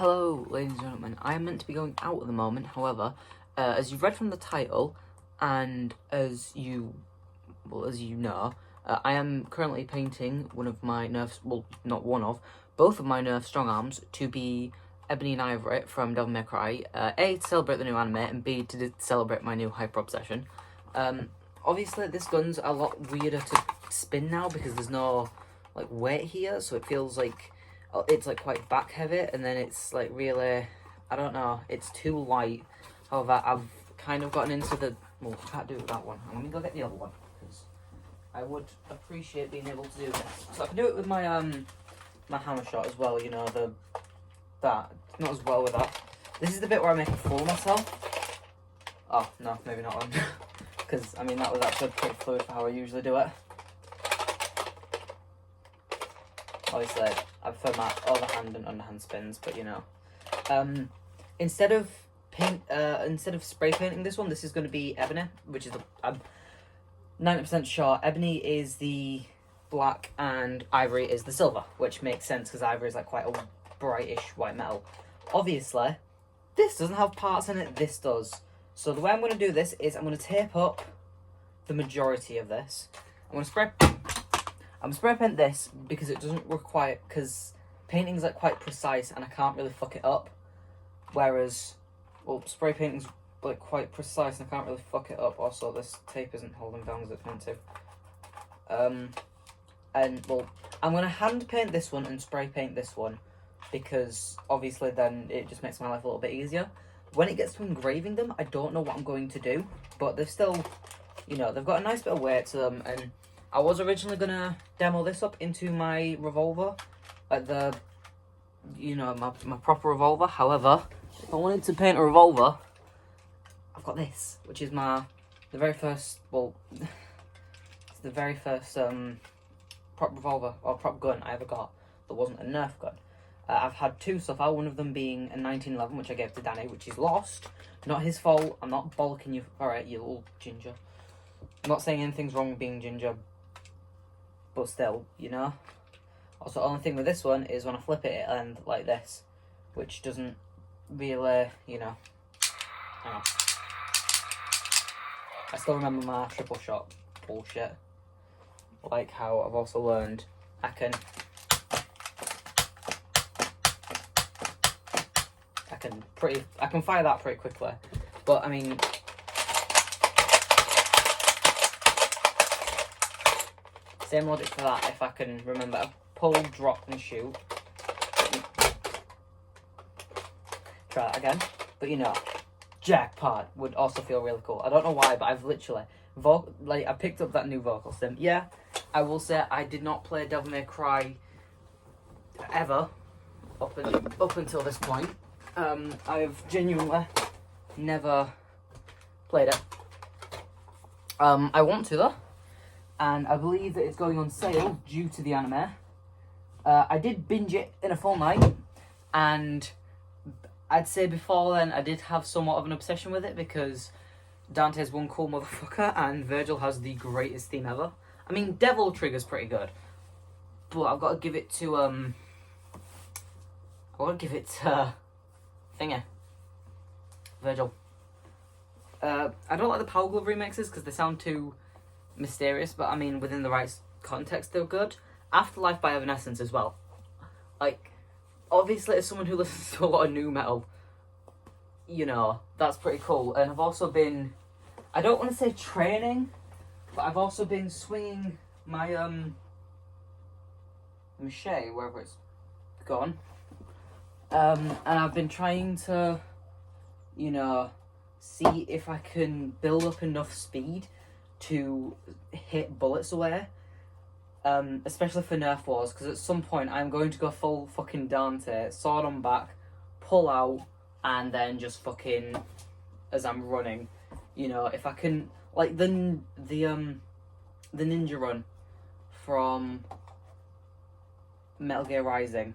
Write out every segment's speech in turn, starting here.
Hello, ladies and gentlemen. I am meant to be going out at the moment. However, as you've read from the title, and as you know, I am currently painting one of my Nerf, well, not one of, both of my Nerf strong arms to be Ebony and Ivory from Devil May Cry. A, to celebrate the new anime, and B, to celebrate my new hyper obsession. Obviously, this gun's a lot weirder to spin now because there's no like weight here, so it feels like it's like quite back heavy, and then it's like really, I don't know, it's too light. However, I've kind of gotten into the, well, I can't do that one. I'm gonna go get the other one because I would appreciate being able to do this. So I can do it with my my hammer shot as well. You know, that not as well with that. This is the bit where I make a fool of myself. Oh no, maybe not one, because I mean that was actually pretty fluid for how I usually do it. Obviously, I prefer my overhand and underhand spins, but you know. Instead of spray painting this one, this is going to be ebony, which is I'm 90% sure ebony is the black and ivory is the silver, which makes sense because ivory is like quite a brightish white metal. Obviously, this doesn't have parts in it, this does. So the way I'm going to do this is I'm going to tape up the majority of this. I'm going to spray paint this because it doesn't require, because painting's like quite precise and I can't really fuck it up. Whereas, well, spray painting's like quite precise and I can't really fuck it up. Also, this tape isn't holding down as it's meant to. And well, I'm gonna hand paint this one and spray paint this one because obviously then it just makes my life a little bit easier. When it gets to engraving them, I don't know what I'm going to do, but they've still, you know, they've got a nice bit of weight to them, and I was originally gonna demo this up into my revolver, like the, you know, my proper revolver. However, if I wanted to paint a revolver, I've got this, which is the very first, well, it's the very first prop revolver or prop gun I ever got that wasn't a Nerf gun. I've had two so far, one of them being a 1911, which I gave to Danny, which is lost. Not his fault. I'm not bollocking you. Alright, you little ginger. I'm not saying anything's wrong with being ginger, but still, you know. Also, the only thing with this one is when I flip it, it'll end like this, which doesn't really, you know. Hang on. I still remember my triple shot bullshit. Like how I've also learned I can fire that pretty quickly. But I mean, same logic for that. If I can remember, pull, drop, and shoot. Try that again. But you know, jackpot would also feel really cool. I don't know why, but I've literally I picked up that new vocal sim. Yeah, I will say I did not play Devil May Cry ever up until this point. I've genuinely never played it. I want to though, and I believe that it's going on sale due to the anime. I did binge it in a full night, and I'd say before then I did have somewhat of an obsession with it because Dante's one cool motherfucker and Virgil has the greatest theme ever. I mean, Devil Trigger's pretty good, but I've got to give it to Virgil. I don't like the Power Glove remixes because they sound too mysterious, but I mean, within the right context, they're good. Afterlife by Evanescence as well. Like, obviously, as someone who listens to a lot of nu metal, you know, that's pretty cool. And I've also been, I don't want to say training, but I've also been swinging my, mache, wherever it's gone. And I've been trying to, you know, see if I can build up enough speed to hit bullets away. Especially for Nerf Wars, because at some point I'm going to go full fucking Dante, sword on back, pull out, and then just fucking, as I'm running, you know, if I can, like the ninja run from Metal Gear Rising,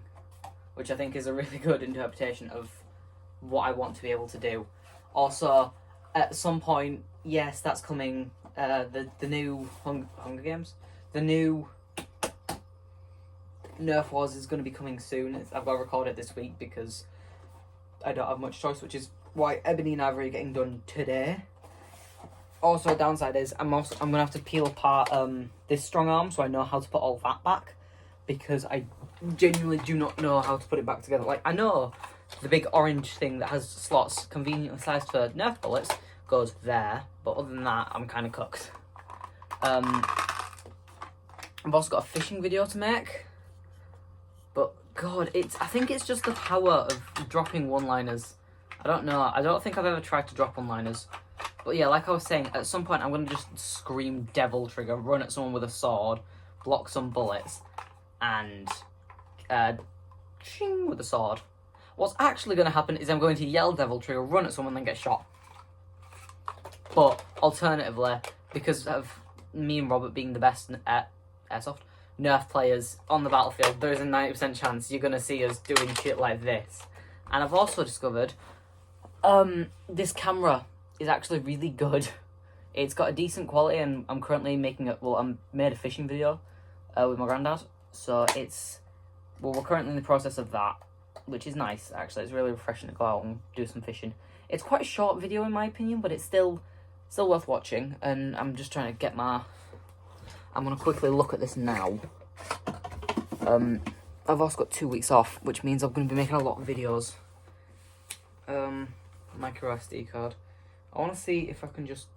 which I think is a really good interpretation of what I want to be able to do. Also, at some point, yes, that's coming, the new Hunger Games, the new Nerf Wars is going to be coming soon. I've got to record it this week because I don't have much choice, which is why Ebony and Ivory are getting done today. Also, a downside is I'm gonna have to peel apart this strong arm so I know how to put all that back, because I genuinely do not know how to put it back together. Like, I know the big orange thing that has slots conveniently sized for Nerf bullets goes there, but other than that, I'm kind of cooked. I've also got a fishing video to make, but God, I think it's just the power of dropping one-liners. I don't know. I don't think I've ever tried to drop one-liners. But yeah, like I was saying, at some point I'm going to just scream devil trigger, run at someone with a sword, block some bullets, and ching with a sword. What's actually going to happen is I'm going to yell devil trigger, run at someone, then get shot. But alternatively, because of me and Robert being the best at airsoft Nerf players on the battlefield, there is a 90% chance you're going to see us doing shit like this. And I've also discovered this camera is actually really good. It's got a decent quality, and I'm currently making it. Well, I made a fishing video with my granddad, so we're currently in the process of that, which is nice actually. It's really refreshing to go out and do some fishing. It's quite a short video in my opinion, but it's still worth watching. And I'm just trying to get I'm gonna quickly look at this now. I've also got 2 weeks off, which means I'm gonna be making a lot of videos. Micro SD card. I want to see if I can just...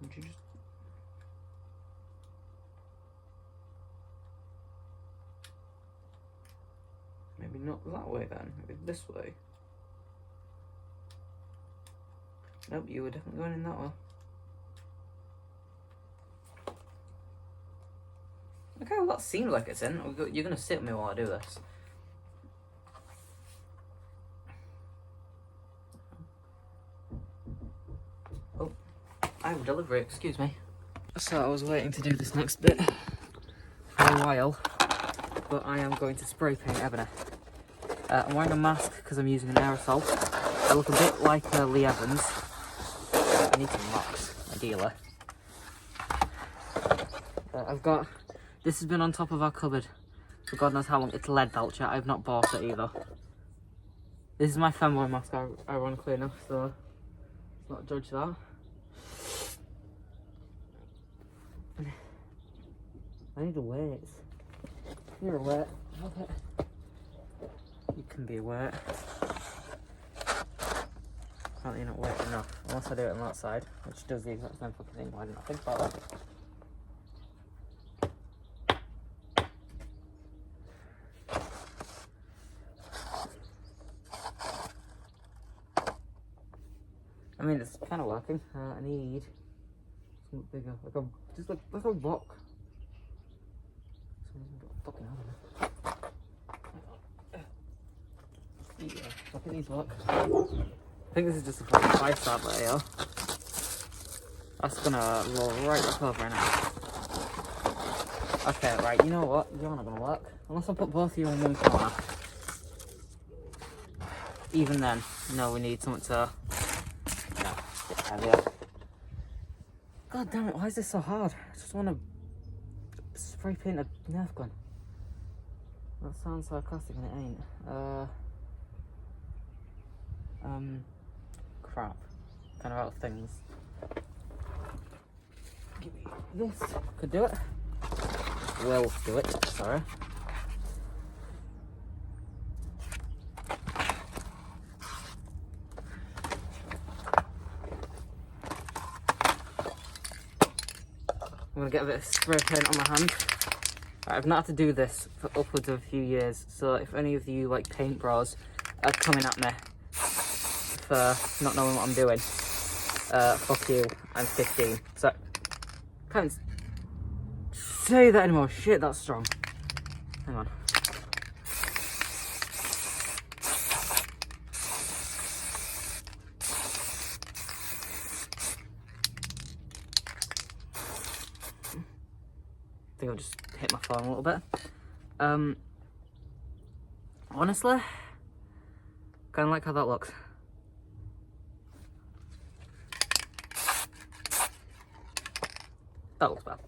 Would you just... Maybe not that way then. Maybe this way. Nope, you were definitely going in that way. Okay, well that seems like it's in. You're going to sit with me while I do this. I have delivery, excuse me. So I was waiting to do this next bit for a while, but I am going to spray paint Ebony. I'm wearing a mask because I'm using an aerosol. I look a bit like Lee Evans. I need some rocks, ideally. This has been on top of our cupboard for God knows how long. It's lead belcher, I've not bought it either. This is my femboy mask, ironically enough, so let's not judge that. I need a weight. You're a weight. Okay. You can be a weight. Apparently you're not weight enough. Unless I do it on that side, which does the exact same fucking thing. Why didn't I think about that? I mean, it's kind of working. I need something bigger, like a rock. Fucking hell. Yeah, I think these work. I think this is just a fucking 5-star video. That's gonna roll right back over now. Okay, right, you know what? You're not gonna work. Unless I put both of you in one corner. Even then, no, we need something to... No, get heavier. God damn it, why is this so hard? I just want to spray paint a Nerf gun. That sounds sarcastic and it ain't. Crap. Kind of out of things. Give me this. Could do it. Will do it, sorry. I'm gonna get a bit of spray paint on my hand. I've not had to do this for upwards of a few years, so if any of you like paint bros are coming at me for not knowing what I'm doing, fuck you, I'm 15. So, can't say that anymore. Shit, that's strong. Hang on. I think I've just hit my phone a little bit. Honestly, kind of like how that looks. That looks bad.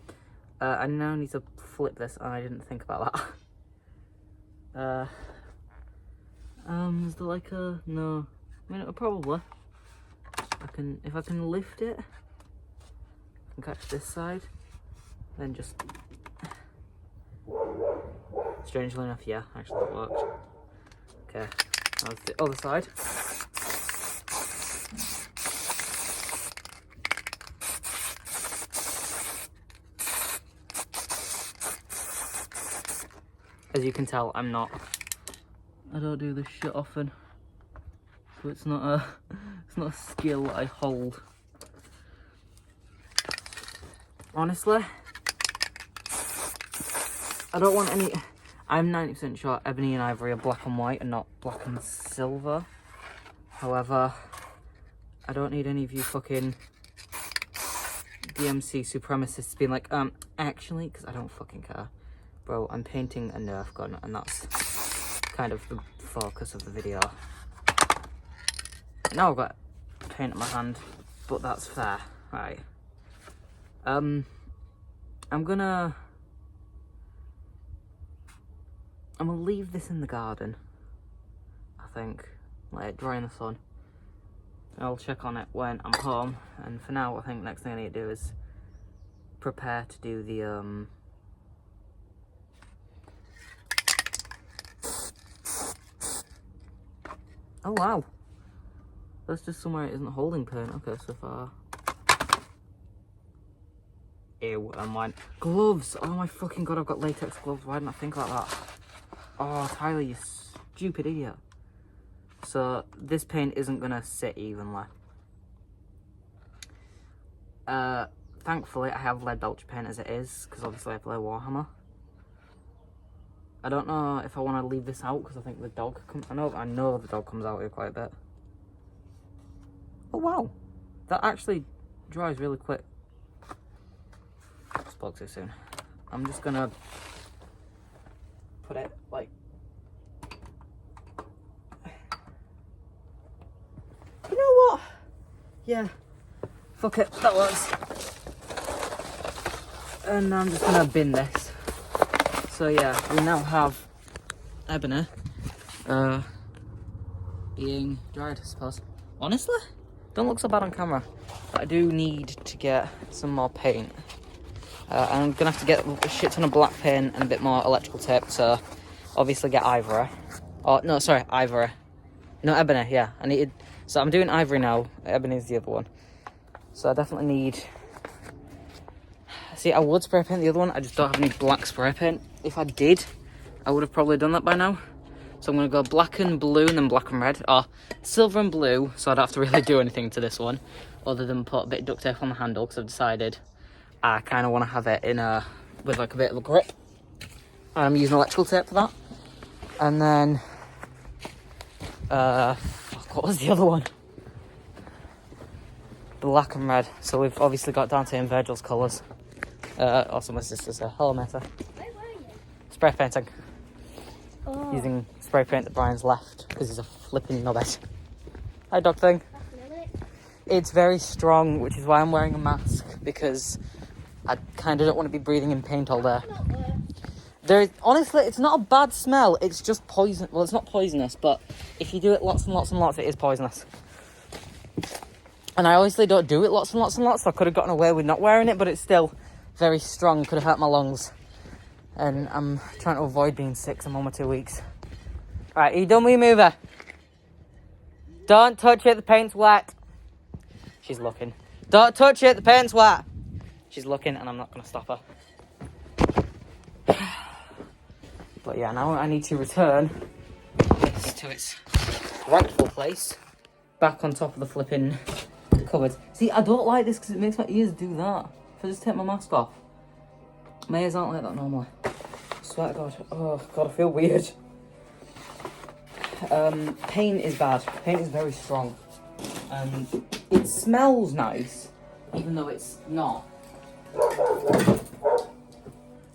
I now need to flip this, and I didn't think about that. Is there like a... No. I mean, probably. If I can lift it, I can catch this side, then just... Strangely enough, yeah, actually that worked. Okay, that's the other side. As you can tell, I don't do this shit often, so it's not a skill I hold. Honestly, I don't want any. I'm 90% sure Ebony and Ivory are black and white and not black and silver. However, I don't need any of you fucking DMC supremacists being like, actually, because I don't fucking care. Bro, I'm painting a Nerf gun, and that's kind of the focus of the video. Now I've got paint in my hand, but that's fair. Right. I'm gonna leave this in the garden, I think. Let it dry in the sun. I'll check on it when I'm home, and for now, I think next thing I need to do is prepare to do the, Oh wow, that's just somewhere it isn't holding paint. Okay, so far. Ew, and mine. Gloves! Oh my fucking god, I've got latex gloves. Why didn't I think about that? Oh, Tyler, you stupid idiot. So, this paint isn't gonna sit evenly. Thankfully, I have lead belcher paint as it is, because obviously I play Warhammer. I don't know if I want to leave this out because I think the dog I know the dog comes out here quite a bit. Oh wow, that actually dries really quick. I spoke too soon. I'm just gonna put it like. You know what? Yeah. Fuck it. That works. And I'm just gonna bin this. So yeah, we now have Ebony being dried, I suppose. Honestly, don't look so bad on camera. But I do need to get some more paint. I'm gonna have to get a shit ton of black paint and a bit more electrical tape to obviously get Ivory. Oh no, sorry, Ivory. No, Ebony. Yeah, I needed. So I'm doing Ivory now. Ebony's the other one. So I definitely need. See, I would spray paint the other one. I just don't have any black spray paint. If I did, I would have probably done that by now. So I'm going to go black and blue and then black and red. Or silver and blue, so I don't have to really do anything to this one. Other than put a bit of duct tape on the handle, because I've decided I kind of want to have it in with like a bit of a grip. And I'm using electrical tape for that. And then, fuck, what was the other one? Black and red. So we've obviously got Dante and Virgil's colours. Also my sister's hello Meta. Spray painting. Oh. Using spray paint that Brian's left because he's a flipping knobhead. Hi dog thing. It's very strong, which is why I'm wearing a mask, because I kind of don't want to be breathing in paint all day. Honestly, it's not a bad smell, it's just poison. Well, it's not poisonous, but if you do it lots and lots and lots, it is poisonous. And I obviously don't do it lots and lots and lots, so I could have gotten away with not wearing it, but it's still very strong, could have hurt my lungs. And I'm trying to avoid being sick, 'cause I'm on my 2 weeks. Right, are you done with your mover? Don't touch it, the paint's wet. She's looking. Don't touch it, the paint's wet. She's looking, and I'm not going to stop her. But yeah, now I need to return this to its rightful place. Back on top of the flipping cupboard. See, I don't like this because it makes my ears do that. If I just take my mask off. My ears aren't like that normally. I swear to God. Oh, God, I feel weird. Paint is bad. Paint is very strong. It smells nice, even though it's not.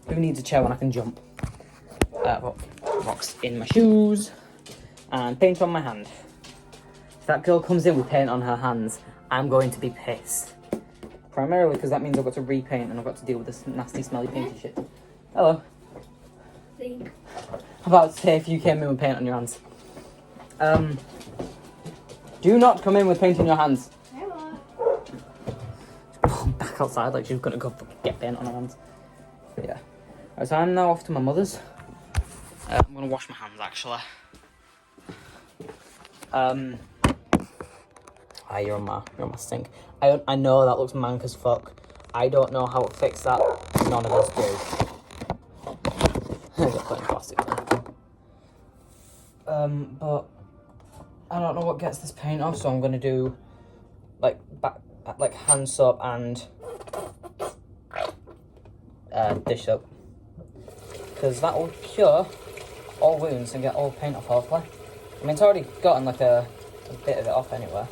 Who needs a chair when I can jump? Rocks in my shoes. And paint on my hand. If that girl comes in with paint on her hands, I'm going to be pissed. Primarily because that means I've got to repaint and I've got to deal with this nasty, smelly painty shit. Hello. I'm about to say if you came in with paint on your hands. Do not come in with paint in your hands. Hello. Back outside like she's gonna go get paint on her hands. But yeah. Right, so I'm now off to my mother's. I'm gonna wash my hands actually. You're on my sink. I know that looks mank as fuck. I don't know how to fix that. None of us do. I got put in plastic there. But I don't know what gets this paint off, so I'm gonna do like hand soap and dish soap, because that will cure all wounds and get all paint off hopefully. I mean, it's already gotten like a bit of it off anyway.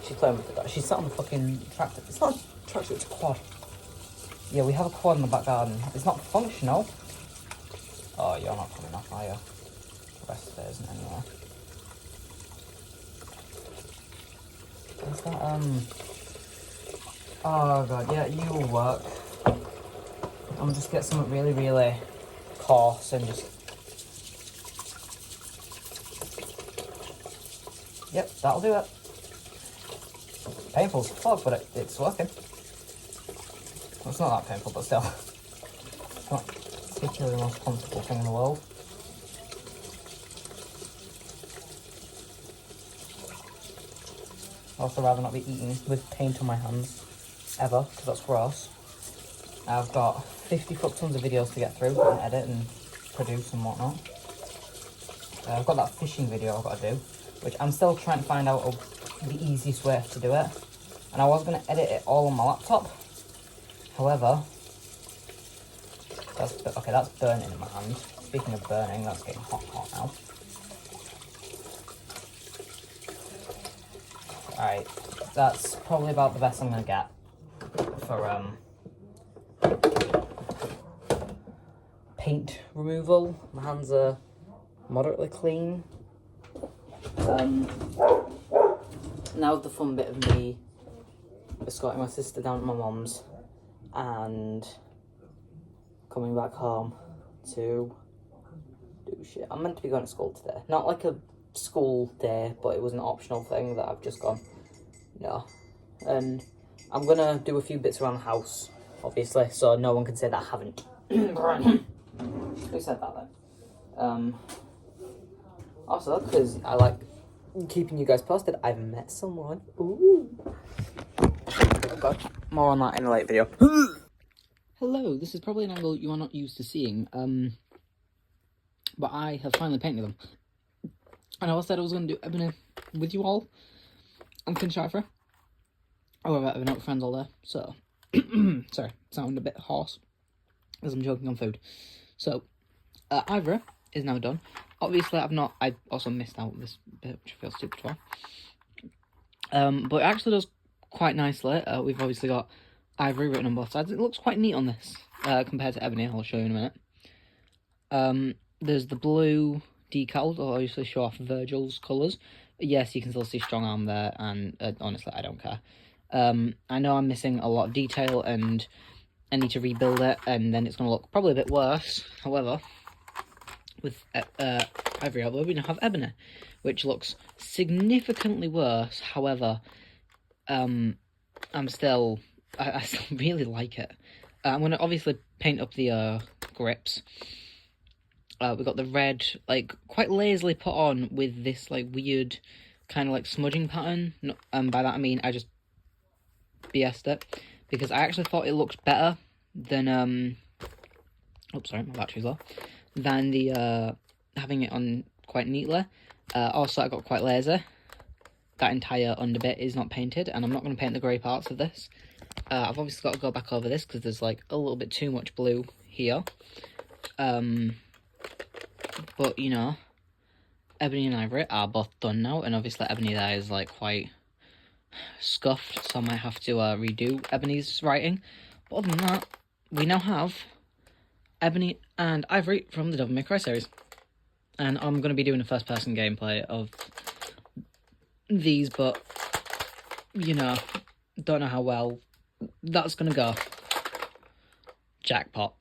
She's playing with it. She's sat on the fucking tractor. It's not a tractor, it's a quad. Yeah, we have a quad in the back garden. It's not functional. Oh, you're not coming off, are you? The rest of it isn't anyway. Is that, oh god, yeah, you will work. I'm just get something really, really coarse and just... Yep, that'll do it. Painful as fuck, but it's working. Well, it's not that painful, but still. It's not particularly the most comfortable thing in the world. I'd also rather not be eating with paint on my hands, ever, because that's gross. I've got 50 fuck tons of videos to get through and edit and produce and whatnot. I've got that fishing video I've got to do, which I'm still trying to find out the easiest way to do it. And I was going to edit it all on my laptop. However, that's burning in my hand. Speaking of burning, that's getting hot now. Alright, that's probably about the best I'm going to get for paint removal. My hands are moderately clean. Now the fun bit of me escorting my sister down to my mum's and coming back home to do shit. I'm meant to be going to school today. Not like a school day, but it was an optional thing that I've just gone, no. And I'm gonna do a few bits around the house, obviously, so no one can say that I haven't. Who said that then? Also, because I like keeping you guys posted, I've met someone. Ooh. Okay, more on that in a later video. Hello, this is probably an angle you are not used to seeing, but I have finally painted them. And I said I was going to do Ebony with you all and finish Ivory. However, I've been out with friends all day, so... sorry, sounding a bit hoarse, as I'm choking on food. So, Ivory is now done. Obviously, I also missed out this bit, which I feel stupid for. But it actually does quite nicely. We've obviously got Ivory written on both sides. It looks quite neat on this, compared to Ebony. I'll show you in a minute. There's the blue decal. I'll obviously show off Virgil's colours. Yes, you can still see strong arm there, and honestly, I don't care. I know I'm missing a lot of detail, and I need to rebuild it, and then it's going to look probably a bit worse. However, with Ivory out there, we now have Ebony, which looks significantly worse. However, I still really like it. I'm going to obviously paint up the grips. We've got the red, like, quite lazily put on with this, like, weird kind of, like, smudging pattern. And by that I mean I just BS'd it, because I actually thought it looked better than, oops, sorry, my battery's low, than the, having it on quite neatly. Also, I got quite lazy. That entire under bit is not painted, and I'm not going to paint the grey parts of this. I've obviously got to go back over this, because there's, like, a little bit too much blue here. But, you know, Ebony and Ivory are both done now, and obviously Ebony there is, like, quite scuffed, so I might have to redo Ebony's writing. But other than that, we now have Ebony and Ivory from the Devil May Cry series. And I'm going to be doing a first-person gameplay of these, but, you know, don't know how well that's going to go. Jackpot.